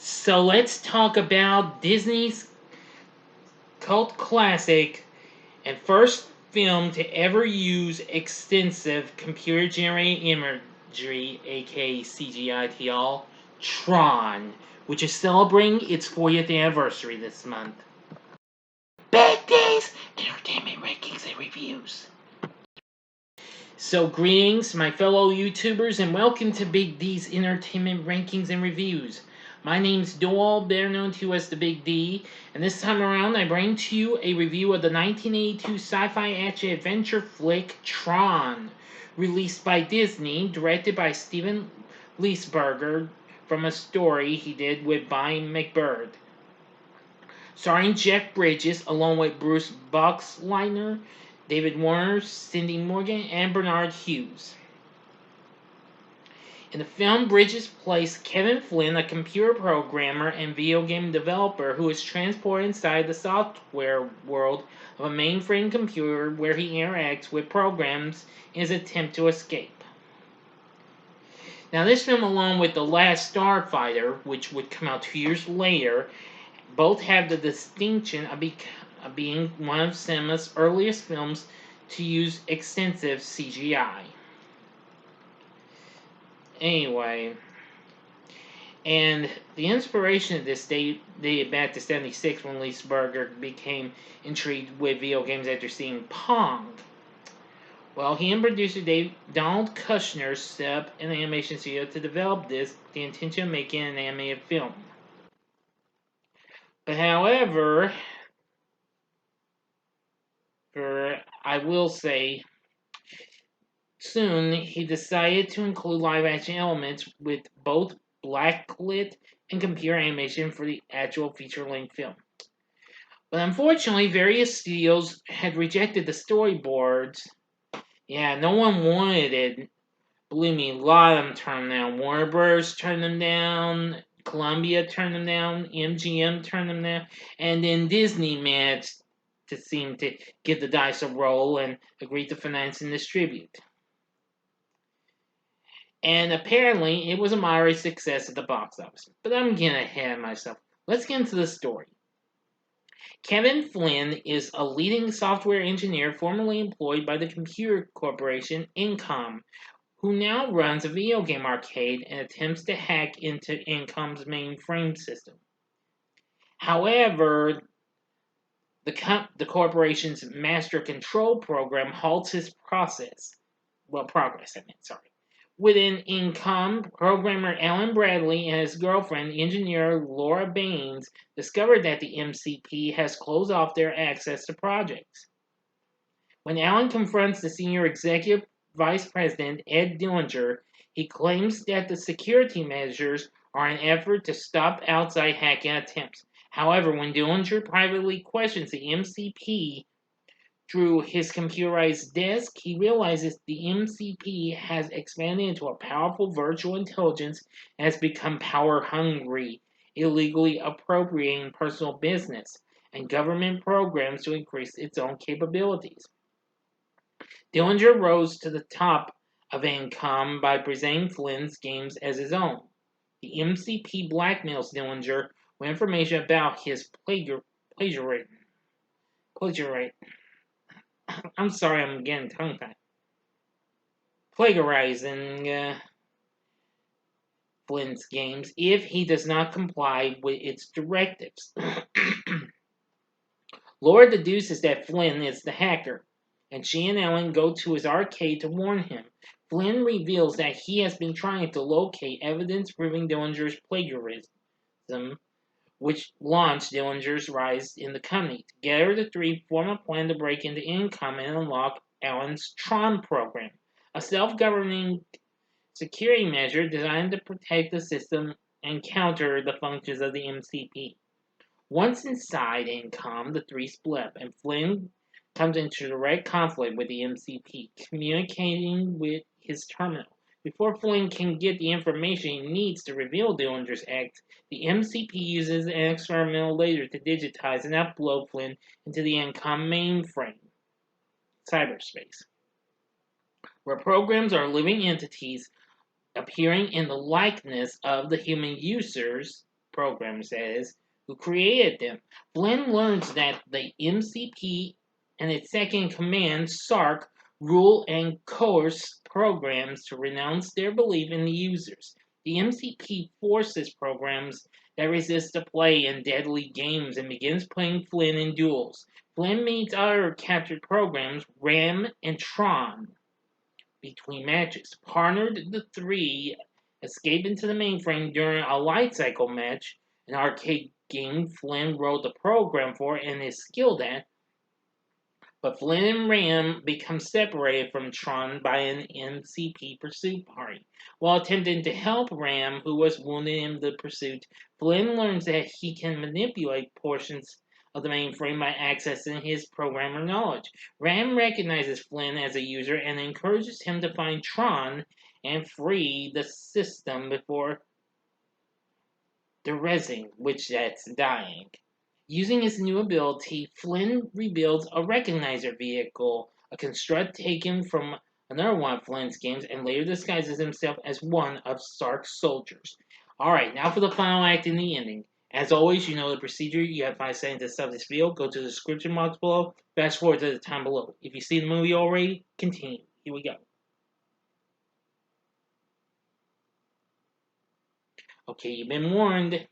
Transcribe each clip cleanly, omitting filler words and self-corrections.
So let's talk about Disney's cult classic and first film to ever use extensive computer generated imagery, aka CGI to y'all, Tron, which is celebrating its 40th anniversary this month. Big D's Entertainment Rankings and Reviews. So, greetings, my fellow YouTubers, and welcome to Big D's Entertainment Rankings and Reviews. My name's Doyle, better known to you as the Big D, and this time around I bring to you a review of the 1982 sci-fi action adventure flick Tron, released by Disney, directed by Steven Leisberger from a story he did with Bonnie McBird. Starring Jeff Bridges along with Bruce Boxleiter, David Warner, Cindy Morgan, and Bernard Hughes. In the film, Bridges plays Kevin Flynn, a computer programmer and video game developer who is transported inside the software world of a mainframe computer where he interacts with programs in his attempt to escape. Now, this film, along with The Last Starfighter, which would come out 2 years later, both have the distinction of being one of cinema's earliest films to use extensive CGI. Anyway, and the inspiration of this dated back to '76 when Leisberger became intrigued with video games after seeing Pong. Well, he and producer Donald Kushner set up an animation studio to develop this with the intention of making an animated film. But however, I will say, soon he decided to include live action elements with both blacklit and computer animation for the actual feature length film. But unfortunately, various studios had rejected the storyboards. Yeah, no one wanted it. Believe me, a lot of them turned them down. Warner Bros. Turned them down. Columbia turned them down. MGM turned them down. And then Disney managed to seem to give the dice a roll and agreed to finance and distribute. And apparently, it was a moderate success at the box office. But I'm getting ahead of myself. Let's get into the story. Kevin Flynn is a leading software engineer formerly employed by the computer corporation Incom, who now runs a video game arcade and attempts to hack into Incom's mainframe system. However, the corporation's master control program halts his progress. Within Incom, programmer Alan Bradley and his girlfriend, engineer Laura Baines, discovered that the MCP has closed off their access to projects. When Alan confronts the senior executive vice president, Ed Dillinger, he claims that the security measures are an effort to stop outside hacking attempts. However, when Dillinger privately questions the MCP through his computerized desk, he realizes the MCP has expanded into a powerful virtual intelligence and has become power-hungry, illegally appropriating personal business and government programs to increase its own capabilities. Dillinger rose to the top of Incom by presenting Flynn's games as his own. The MCP blackmails Dillinger with information about his plagiarism. I'm sorry, I'm getting tongue-tied. Plagiarizing Flynn's games if he does not comply with its directives. Laura deduces that Flynn is the hacker, and she and Ellen go to his arcade to warn him. Flynn reveals that he has been trying to locate evidence proving Dillinger's plagiarism, which launched Dillinger's rise in the company. Together, the three form a plan to break into Incom and unlock Alan's Tron program, a self-governing security measure designed to protect the system and counter the functions of the MCP. Once inside Incom, the three split up, and Flynn comes into direct conflict with the MCP, communicating with his terminal. Before Flynn can get the information he needs to reveal Dillinger's act, the MCP uses an experimental laser to digitize and upload Flynn into the Incom mainframe, cyberspace, where programs are living entities appearing in the likeness of the human users programs, that is, who created them. Flynn learns that the MCP and its second command, Sark, rule and coerce programs to renounce their belief in the users. The MCP forces programs that resist to play in deadly games and begins playing Flynn in duels. Flynn meets other captured programs, Ram and Tron, between matches. Partnered, the three escape into the mainframe during a light cycle match, an arcade game Flynn wrote the program for and is skilled at, but Flynn and Ram become separated from Tron by an MCP pursuit party. While attempting to help Ram, who was wounded in the pursuit, Flynn learns that he can manipulate portions of the mainframe by accessing his programmer knowledge. Ram recognizes Flynn as a user and encourages him to find Tron and free the system before the resin, which that's dying. Using his new ability, Flynn rebuilds a recognizer vehicle, a construct taken from another one of Flynn's games, and later disguises himself as one of Sark's soldiers. Alright, now for the final act and the ending. As always, you know the procedure. You have 5 seconds to sub this video. Go to the description box below. Fast forward to the time below. If you see the movie already, continue. Here we go. Okay, you've been warned.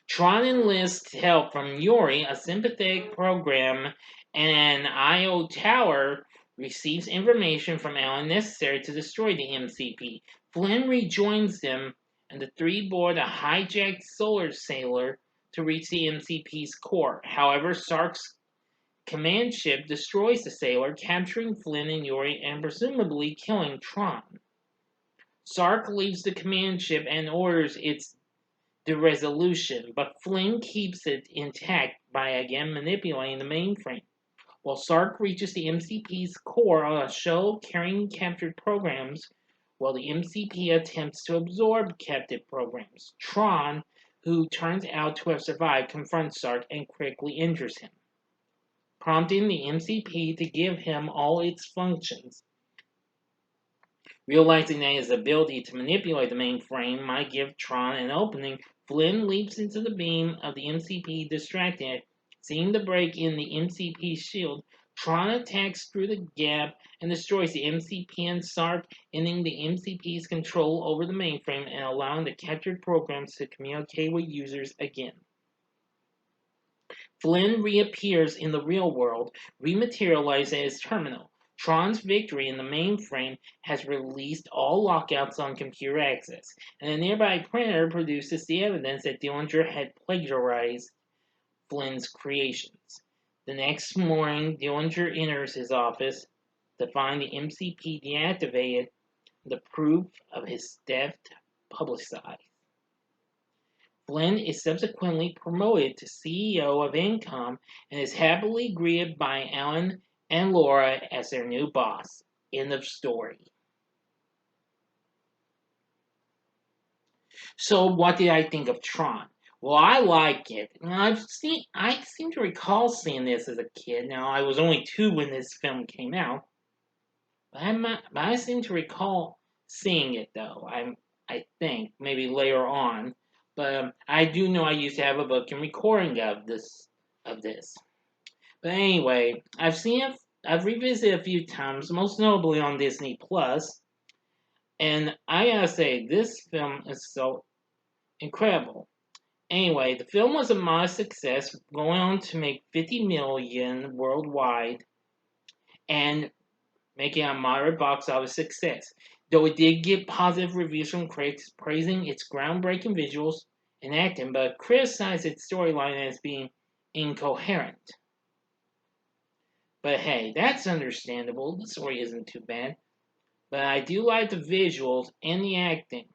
Tron enlists help from Yuri, a sympathetic program, and an IO tower receives information from Alan necessary to destroy the MCP. Flynn rejoins them, and the three board a hijacked solar sailor to reach the MCP's core. However, Sark's command ship destroys the sailor, capturing Flynn and Yuri and presumably killing Tron. Sark leaves the command ship and orders its resolution, but Flynn keeps it intact by again manipulating the mainframe. While Sark reaches the MCP's core on a shuttle carrying captured programs, while the MCP attempts to absorb captive programs, Tron, who turns out to have survived, confronts Sark and critically injures him, prompting the MCP to give him all its functions. Realizing that his ability to manipulate the mainframe might give Tron an opening, Flynn leaps into the beam of the MCP, distracting it. Seeing the break in the MCP's shield, Tron attacks through the gap and destroys the MCP and Sark, ending the MCP's control over the mainframe and allowing the captured programs to communicate with users again. Flynn reappears in the real world, rematerialized at his terminal. Tron's victory in the mainframe has released all lockouts on computer access, and a nearby printer produces the evidence that Dillinger had plagiarized Flynn's creations. The next morning, Dillinger enters his office to find the MCP deactivated, the proof of his theft publicized. Flynn is subsequently promoted to CEO of Incom and is happily greeted by Alan and Laura as their new boss. End of story. So, what did I think of Tron? Well, I like it. I seem to recall seeing this as a kid. Now, I was only 2 when this film came out, but I seem to recall seeing it though. I think maybe later on, but I do know I used to have a book and recording of this. But anyway, I've revisited a few times, most notably on Disney Plus, and I gotta say, this film is so incredible. Anyway, the film was a modest success, going on to make 50 million worldwide and making a moderate box office success. Though it did get positive reviews from critics praising its groundbreaking visuals and acting, but criticized its storyline as being incoherent. But hey, that's understandable. The story isn't too bad. But I do like the visuals and the acting.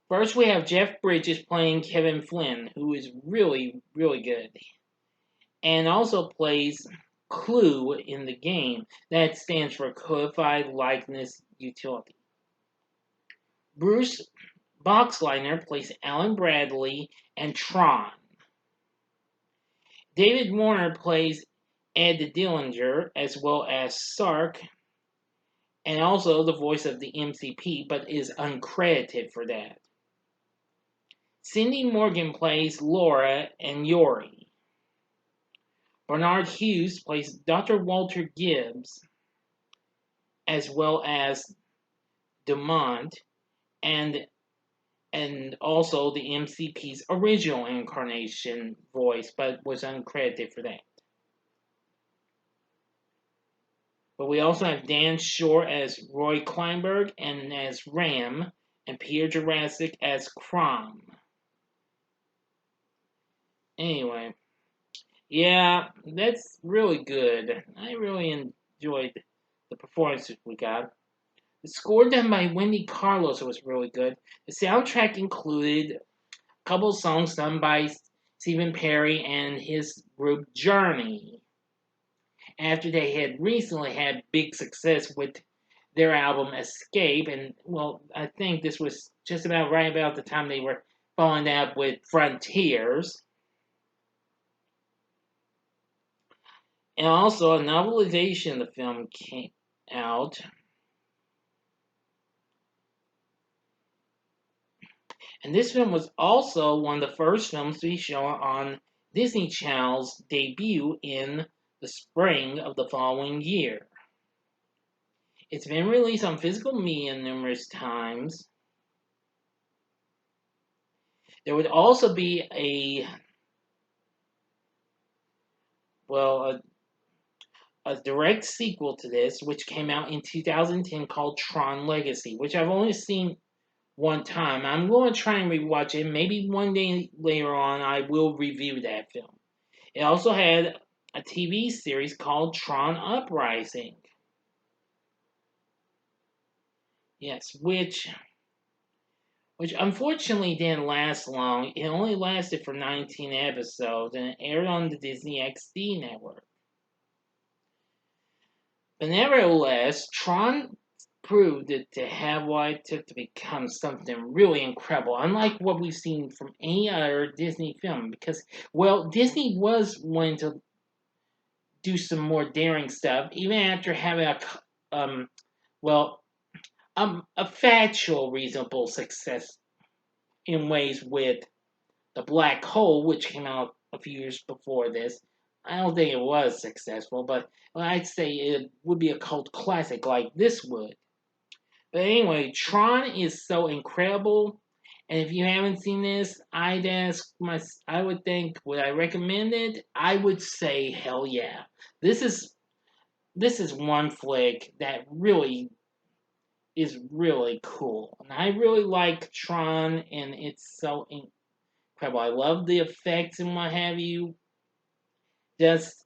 First, we have Jeff Bridges playing Kevin Flynn, who is really, really good. And also plays Clue in the game. That stands for Codified Likeness Utility. Bruce Boxleiter plays Alan Bradley and Tron. David Warner plays Ed Dillinger, as well as Sark, and also the voice of the MCP, but is uncredited for that. Cindy Morgan plays Laura and Yori. Bernard Hughes plays Dr. Walter Gibbs, as well as Dumont, and also the MCP's original incarnation voice, but was uncredited for that. But we also have Dan Shore as Roy Kleinberg and as Ram, and Peter Jurassic as Crom. Anyway, yeah, that's really good. I really enjoyed the performances we got. The score done by Wendy Carlos was really good. The soundtrack included a couple songs done by Stephen Perry and his group Journey, after they had recently had big success with their album Escape. And, well, I think this was just about right about the time they were following up with Frontiers. And also, a novelization of the film came out. And this film was also one of the first films to be shown on Disney Channel's debut in the spring of the following year. It's been released on physical media numerous times. There would also be a direct sequel to this, which came out in 2010 called Tron Legacy, which I've only seen one time. I'm going to try and rewatch it. Maybe one day later on I will review that film. It also had a TV series called Tron Uprising. Yes, which unfortunately didn't last long. It only lasted for 19 episodes and it aired on the Disney XD network. But nevertheless, Tron proved it to have what it took to become something really incredible, unlike what we've seen from any other Disney film. Because, well, Disney was wanting to do some more daring stuff, even after having a factual reasonable success in ways with The Black Hole, which came out a few years before this. I don't think it was successful, but I'd say it would be a cult classic like this would. But anyway, Tron is so incredible, and if you haven't seen this, I would think, would I recommend it? I would say, hell yeah. This is one flick that really is really cool, and I really like Tron, and it's so incredible. I love the effects and what have you. Just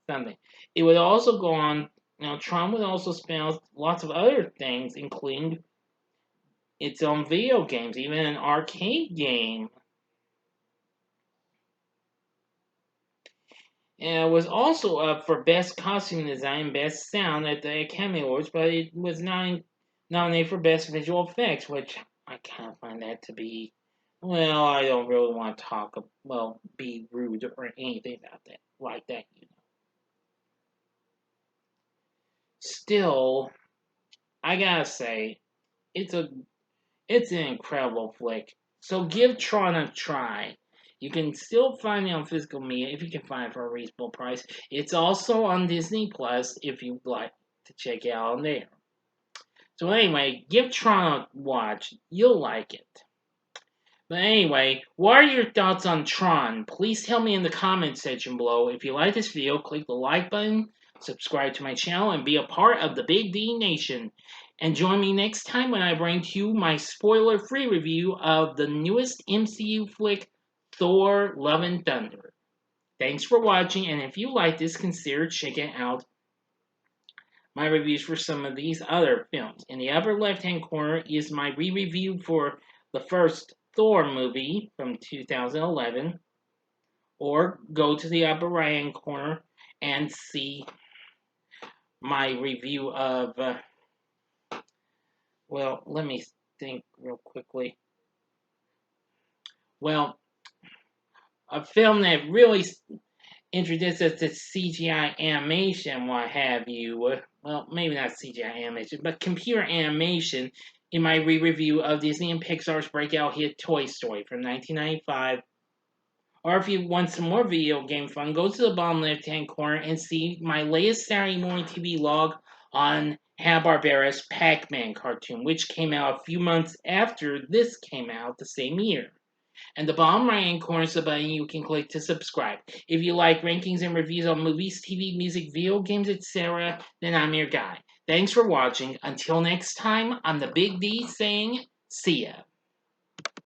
something. It would also go on. Now, Tron would also spell lots of other things, including its own video games, even an arcade game. And it was also up for Best Costume Design, Best Sound at the Academy Awards, but it was nominated for Best Visual Effects, which I kind of find that to be, well, I don't really want to be rude or anything about that, like that, Still, I gotta say, it's an incredible flick. So give Tron a try. You can still find it on physical media if you can find it for a reasonable price. It's also on Disney Plus if you'd like to check it out on there. So anyway, give Tron a watch. You'll like it. But anyway, what are your thoughts on Tron? Please tell me in the comments section below. If you like this video, click the like button, subscribe to my channel, and be a part of the Big D Nation. And join me next time when I bring to you my spoiler-free review of the newest MCU flick, Thor: Love and Thunder. Thanks for watching, and if you like this, consider checking out my reviews for some of these other films. In the upper left-hand corner is my re-review for the first Thor movie from 2011, or go to the upper right-hand corner and see my review of, let me think real quickly. Well, a film that really introduced us to CGI animation, what have you. Well, maybe not CGI animation, but computer animation in my re-review of Disney and Pixar's breakout hit Toy Story from 1995. Or if you want some more video game fun, go to the bottom left-hand corner and see my latest Saturday morning TV log on Hanna-Barbera's Pac-Man cartoon, which came out a few months after this came out the same year. And the bottom right-hand corner is the button you can click to subscribe. If you like rankings and reviews on movies, TV, music, video games, etc., then I'm your guy. Thanks for watching. Until next time, I'm the Big D saying, see ya.